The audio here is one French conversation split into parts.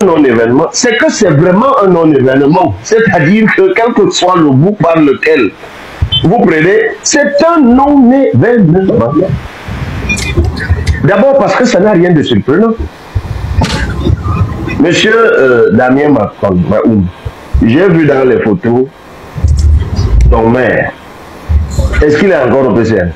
non-événement, c'est que c'est vraiment un non-événement. C'est-à-dire que quel que soit le bout par lequel vous prenez, c'est un non-événement. D'abord parce que ça n'a rien de surprenant. Monsieur Damien Macron, j'ai vu dans les photos ton maire. Est-ce qu'il est encore au PCN?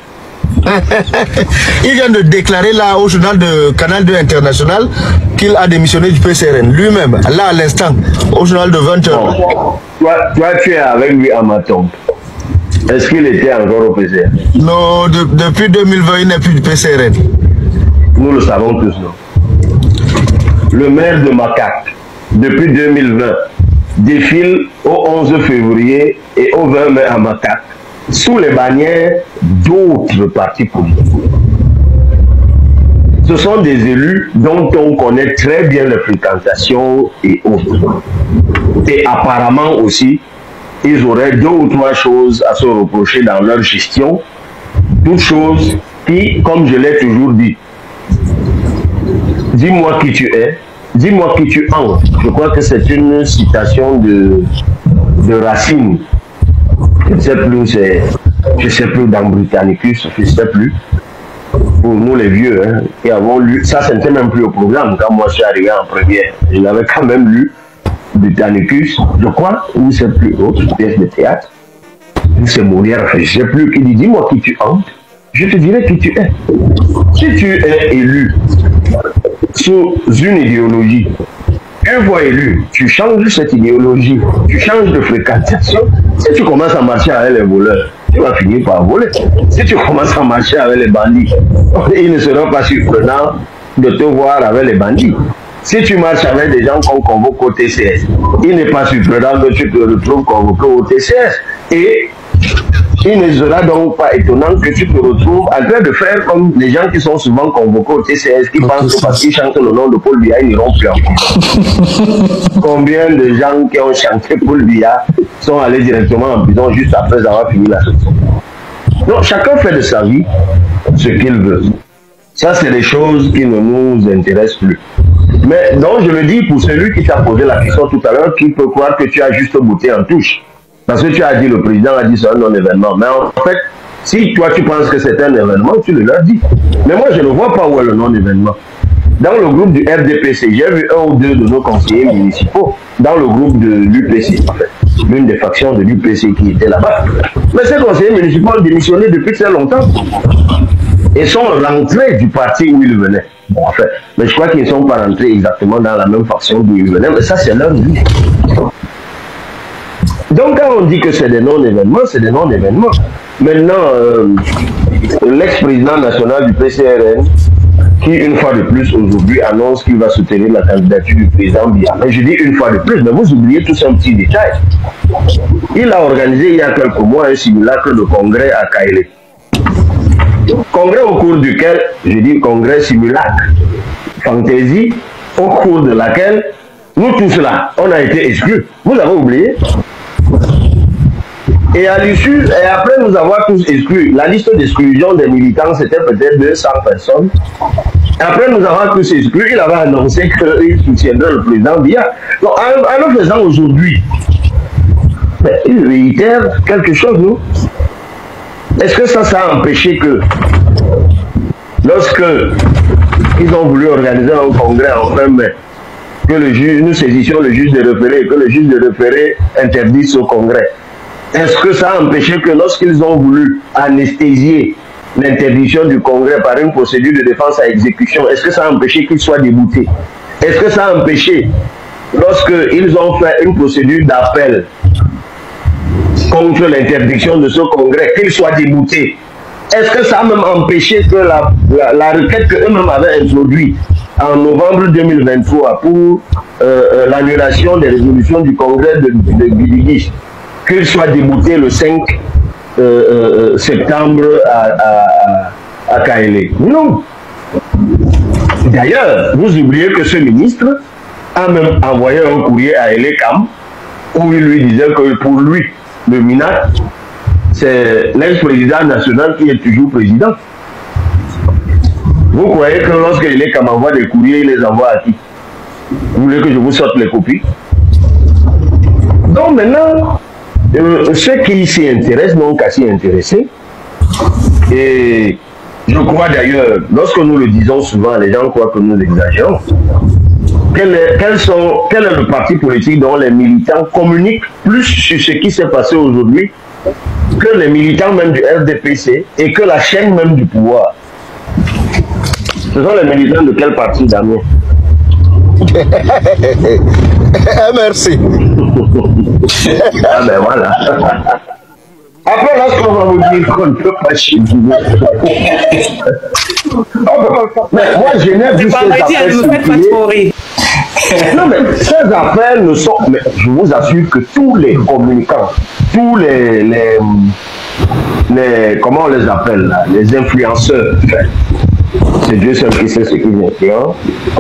Il vient de déclarer là au journal de Canal 2 International qu'il a démissionné du PCRN lui-même, là à l'instant, au journal de 20h. Bon. Toi, tu es avec lui à ma tombe. Est-ce qu'il était encore au PCRN? Non, depuis 2020, il n'est plus du PCRN. Nous le savons tous, non? Le maire de Macaque, depuis 2020, défile au 11 février et au 20 mai à Macaque, sous les bannières d'autres partis politiques. Ce sont des élus dont on connaît très bien les fréquentations et autres. Et apparemment aussi, ils auraient 2 ou 3 choses à se reprocher dans leur gestion, toutes choses qui, comme je l'ai toujours dit, dis-moi qui tu es, dis-moi qui tu en. Je crois que c'est une citation de Racine. Je ne sais plus dans Britannicus, je ne sais plus. Pour nous les vieux, hein, qui avons lu, ça n'était même plus au programme quand moi je suis arrivé en première. Je l'avais quand même lu, Britannicus, je crois, ou c'est plus autre pièce de théâtre. C'est Molière, je ne sais plus, qui dit dis-moi qui tu en, je te dirai qui tu es. Si tu es élu sous une idéologie, une fois élu, tu changes cette idéologie, tu changes de fréquentation. Si tu commences à marcher avec les voleurs, tu vas finir par voler. Si tu commences à marcher avec les bandits, il ne sera pas surprenant de te voir avec les bandits. Si tu marches avec des gens qu'on convoque au TCS, il n'est pas surprenant que tu te retrouves convoqué au TCS. Et il ne sera donc pas étonnant que tu te retrouves en train de faire comme les gens qui sont souvent convoqués au TCS, qui pensent que parce qu'ils chantent le nom de Paul Biya, ils n'iront plus encore. Combien de gens qui ont chanté Paul Biya sont allés directement en prison juste après avoir fini la chanson? Donc chacun fait de sa vie ce qu'il veut. Ça, c'est des choses qui ne nous intéressent plus. Mais donc je le dis pour celui qui t'a posé la question tout à l'heure, qui peut croire que tu as juste botté en touche. Parce que tu as dit, le président a dit c'est un non-événement. Mais en fait, si toi tu penses que c'est un événement, tu le leur dis. Mais moi je ne vois pas où est le non-événement. Dans le groupe du RDPC, j'ai vu 1 ou 2 de nos conseillers municipaux dans le groupe de l'UPC, en fait, l'une des factions de l'UPC qui était là-bas. Mais ces conseillers municipaux ont démissionné depuis très longtemps et sont rentrés du parti où ils venaient. Bon, en fait, mais je crois qu'ils ne sont pas rentrés exactement dans la même faction d'où ils venaient, mais ça c'est leur vie. Donc quand on dit que c'est des non-événements, c'est des non-événements. Maintenant, l'ex-président national du PCRN, qui une fois de plus aujourd'hui annonce qu'il va soutenir la candidature du président Biya. Mais je dis une fois de plus, mais vous oubliez tous un petit détail. Il a organisé il y a quelques mois un simulacre de congrès à Kaélé. Congrès au cours duquel, je dis congrès simulacre, fantaisie, au cours de laquelle nous tous là, on a été exclus. Vous avez oublié? Et à l'issue, et après nous avoir tous exclus, la liste d'exclusion des militants, c'était peut-être 200 personnes. Après nous avoir tous exclus, il avait annoncé qu'il soutiendrait le président Biya. Donc, en le faisant aujourd'hui, il réitère quelque chose, non? Est-ce que ça a empêché que, lorsque ils ont voulu organiser un congrès en fin mai, que le juge, nous saisissions le juge de référé, que le juge de référé interdise ce congrès? Est-ce que ça a empêché que lorsqu'ils ont voulu anesthésier l'interdiction du congrès par une procédure de défense à exécution, est-ce que ça a empêché qu'ils soient déboutés? Est-ce que ça a empêché, lorsqu'ils ont fait une procédure d'appel contre l'interdiction de ce congrès, qu'ils soient déboutés? Est-ce que ça a même empêché que la requête qu'eux-mêmes avaient introduite en novembre 2023 pour l'annulation des résolutions du congrès de Bidigis, qu'il soit débouté le 5 septembre à Kaélé? Non. D'ailleurs, vous oubliez que ce ministre a même envoyé un courrier à Elekam où il lui disait que pour lui, le MINAC, c'est l'ex-président national qui est toujours président. Vous croyez que lorsque Elekam envoie des courriers, il les envoie à qui? Vous voulez que je vous sorte les copies? Donc maintenant, ceux qui s'y intéressent n'ont qu'à s'y intéresser. Et je crois d'ailleurs, lorsque nous le disons souvent, les gens croient que nous exagérons. Quel est le parti politique dont les militants communiquent plus sur ce qui s'est passé aujourd'hui que les militants même du RDPC et que la chaîne même du pouvoir? Ce sont les militants de quel parti, Damien? Merci. Ah ben voilà. Après, lorsqu'on va vous dire qu'on ne peut pas chez vous. Mais moi, je n'ai vu ces affaires circuler. Non, mais ces affaires ne sont... Mais je vous assure que tous les communicants, tous les comment on les appelle là, les influenceurs, c'est Dieu seul qui sait ce qu'ils influencent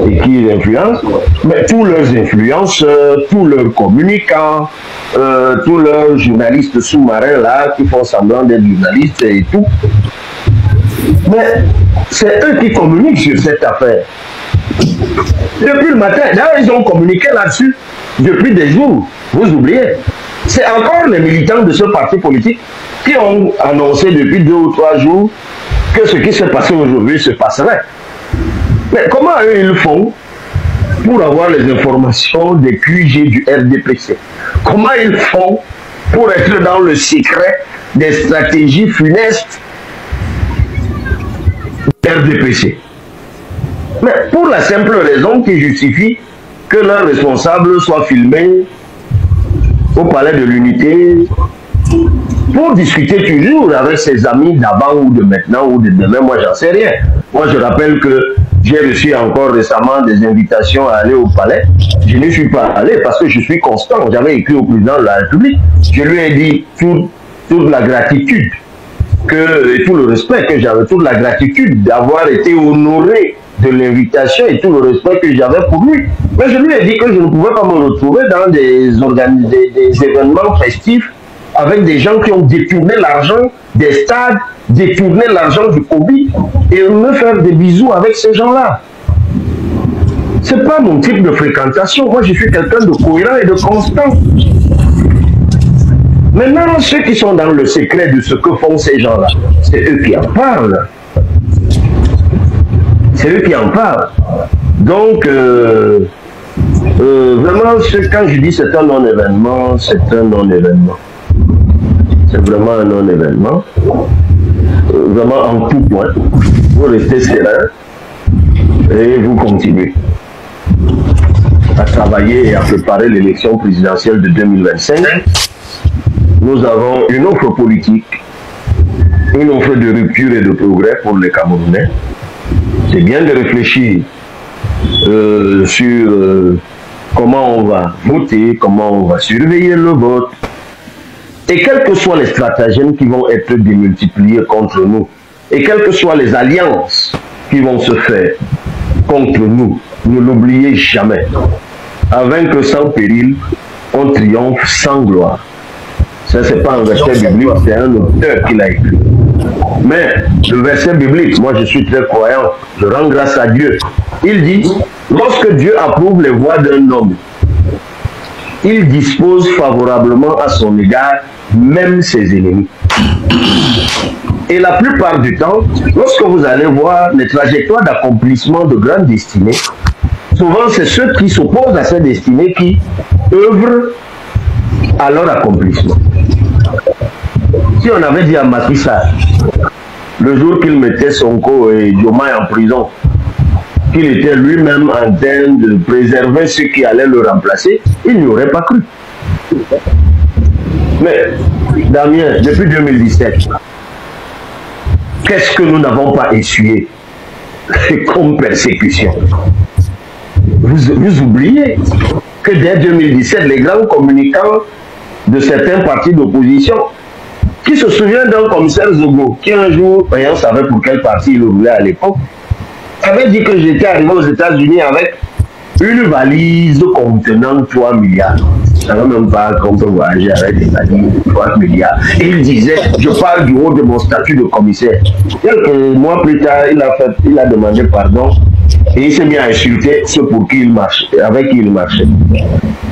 et qui ils influencent, mais tous leurs influenceurs, tous leurs communicants, tous leurs journalistes sous-marins là qui font semblant d'être journalistes et tout. Mais c'est eux qui communiquent sur cette affaire. Depuis le matin, d'ailleurs ils ont communiqué là-dessus depuis des jours, vous oubliez. C'est encore les militants de ce parti politique qui ont annoncé depuis 2 ou 3 jours que ce qui s'est passé aujourd'hui se passerait. Mais comment eux ils font pour avoir les informations des QG du RDPC? Comment ils font pour être dans le secret des stratégies funestes du RDPC? Mais pour la simple raison qui justifie que leur responsable soit filmé au palais de l'Unité pour discuter toujours avec ses amis d'avant ou de maintenant ou de demain, moi j'en sais rien. Moi je rappelle que j'ai reçu encore récemment des invitations à aller au palais. Je ne suis pas allé parce que je suis constant. J'avais écrit au président de la République. Je lui ai dit toute la gratitude et tout le respect que j'avais, toute la gratitude d'avoir été honoré de l'invitation et tout le respect que j'avais pour lui. Mais je lui ai dit que je ne pouvais pas me retrouver dans des événements festifs avec des gens qui ont détourné l'argent des stades, détourné l'argent du Covid et me faire des bisous avec ces gens-là. C'est pas mon type de fréquentation. Moi, je suis quelqu'un de cohérent et de constant. Maintenant, ceux qui sont dans le secret de ce que font ces gens-là, c'est eux qui en parlent. C'est eux qui en parlent. Donc, vraiment, quand je dis c'est un non-événement, c'est un non-événement. C'est vraiment un non-événement. Vraiment en tout point. Vous restez serein et vous continuez à travailler et à préparer l'élection présidentielle de 2025. Nous avons une offre politique, une offre de rupture et de progrès pour les Camerounais. C'est bien de réfléchir sur comment on va voter, comment on va surveiller le vote. Et quels que soient les stratagèmes qui vont être démultipliés contre nous, et quelles que soient les alliances qui vont se faire contre nous, ne l'oubliez jamais. À vaincre sans péril, on triomphe sans gloire. Ça, c'est pas un verset biblique, c'est un auteur qui l'a écrit. Mais le verset biblique, moi je suis très croyant, je rends grâce à Dieu. Il dit, lorsque Dieu approuve les voies d'un homme, il dispose favorablement à son égard même ses ennemis. Et la plupart du temps, lorsque vous allez voir les trajectoires d'accomplissement de grandes destinées, souvent c'est ceux qui s'opposent à ces destinées qui œuvrent à leur accomplissement. Si on avait dit à Macky Sall, le jour qu'il mettait Sonko et Diomaye en prison, qu'il était lui-même en train de préserver ceux qui allaient le remplacer, il n'y aurait pas cru. Mais, Damien, depuis 2017, qu'est-ce que nous n'avons pas essuyé comme persécution? Vous oubliez que dès 2017, les grands communicants de certains partis d'opposition, qui se souvient d'un commissaire Zogo, qui un jour, on savait pour quel parti il roulait à l'époque, avait dit que j'étais arrivé aux États-Unis avec une valise contenant 3 milliards. Je ne savais même pas qu'on peut voyager avec des valises de 3 milliards. Et il disait, je parle du haut de mon statut de commissaire. Quelques mois plus tard, il a demandé pardon Et il s'est mis à insulter ceux pour qui il marchait, avec qui il marchait.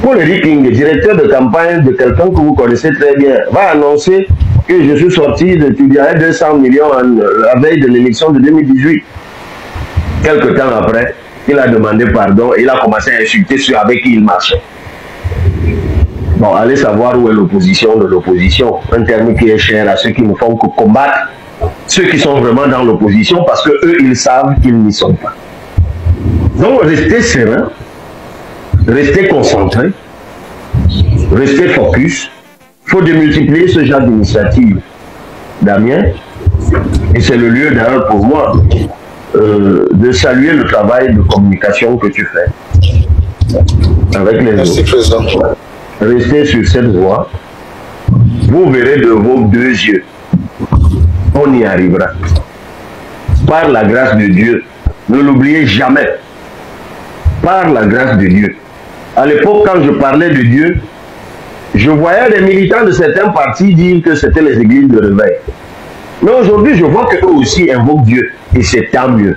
Paul-Éric King, directeur de campagne de quelqu'un que vous connaissez très bien, va annoncer que je suis sorti de 200 millions à la veille de l'élection de 2018. Quelque temps après, il a demandé pardon et il a commencé à insulter ceux avec qui il marchait. Bon, allez savoir où est l'opposition de l'opposition. Un terme qui est cher à ceux qui ne font que combattre ceux qui sont vraiment dans l'opposition parce qu'eux, ils savent qu'ils n'y sont pas. Donc, restez serein, restez concentré, restez focus. Il faut démultiplier ce genre d'initiative, Damien. Et c'est le lieu d'ailleurs pour moi de saluer le travail de communication que tu fais avec les Merci, autres. Président. Restez sur cette voie. Vous verrez de vos deux yeux. On y arrivera. Par la grâce de Dieu. Ne l'oubliez jamais. Par la grâce de Dieu. À l'époque, quand je parlais de Dieu, je voyais des militants de certains partis dire que c'était les églises de réveil. Mais aujourd'hui, je vois qu'eux aussi invoquent Dieu. Et c'est tant mieux.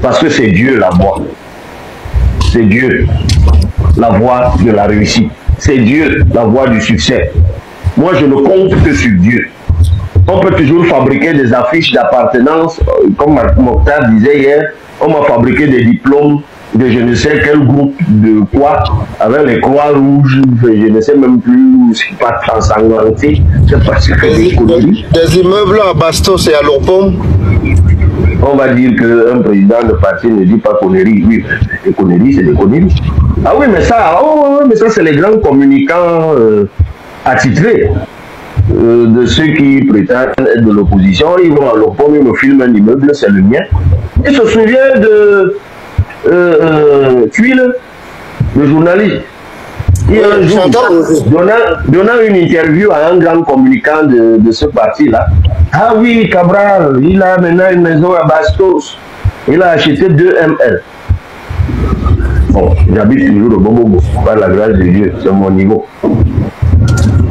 Parce que c'est Dieu la voie. C'est Dieu la voie de la réussite. C'est Dieu la voie du succès. Moi, je ne compte que sur Dieu. On peut toujours fabriquer des affiches d'appartenance. Comme Mokhtar disait hier, on m'a fabriqué des diplômes de je ne sais quel groupe de quoi, avec les croix rouges, je ne sais même plus, c'est pas transanglanté, c'est parce que des immeubles à Bastos et à Lopom. On va dire qu'un président de parti ne dit pas conneries. Oui, les conneries, c'est des conneries. Ah oui, mais ça, c'est les grands communicants attitrés de ceux qui prétendent être de l'opposition. Ils vont à Lopom, ils me filment un immeuble, c'est le mien. Ils se souviennent de Tuile, le journaliste. Il un jour, donnant une interview à un grand communicant de ce parti-là. Ah oui, Cabral, il a maintenant une maison à Bastos. Il a acheté 2 ML. Bon, j'habite toujours au Bobobo, par la grâce de Dieu, c'est mon niveau.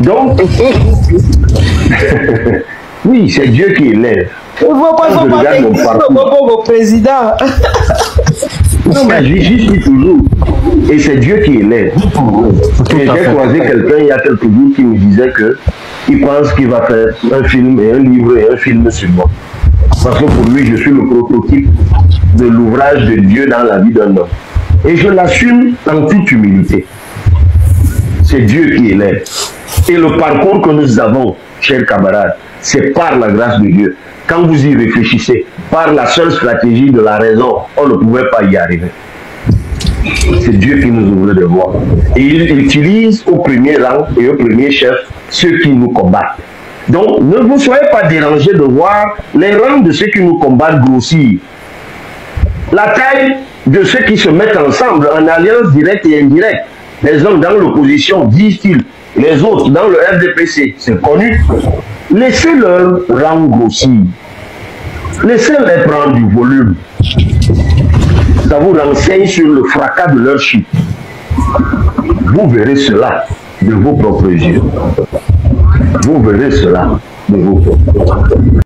Donc, oui, c'est Dieu qui élève. On ne voit pas son Bobobo président. Non, mais j'y suis toujours. Et c'est Dieu qui élève. Et j'ai croisé quelqu'un il y a quelques jours qui me disait qu'il pense qu'il va faire un film et un livre et un film sur moi. Parce que pour lui, je suis le prototype de l'ouvrage de Dieu dans la vie d'un homme. Et je l'assume en toute humilité. C'est Dieu qui élève. Et le parcours que nous avons, chers camarades, c'est par la grâce de Dieu. Quand vous y réfléchissez, par la seule stratégie de la raison, on ne pouvait pas y arriver. C'est Dieu qui nous ouvre des voies. Et il utilise au premier rang et au premier chef ceux qui nous combattent. Donc, ne vous soyez pas dérangés de voir les rangs de ceux qui nous combattent grossir. La taille de ceux qui se mettent ensemble en alliance directe et indirecte. Les hommes dans l'opposition, disent-ils. Les autres dans le FDPC, c'est connu. Laissez leur rang grossir. Laissez-les prendre du volume. Ça vous renseigne sur le fracas de leur chute. Vous verrez cela de vos propres yeux. Vous verrez cela de vos propres yeux.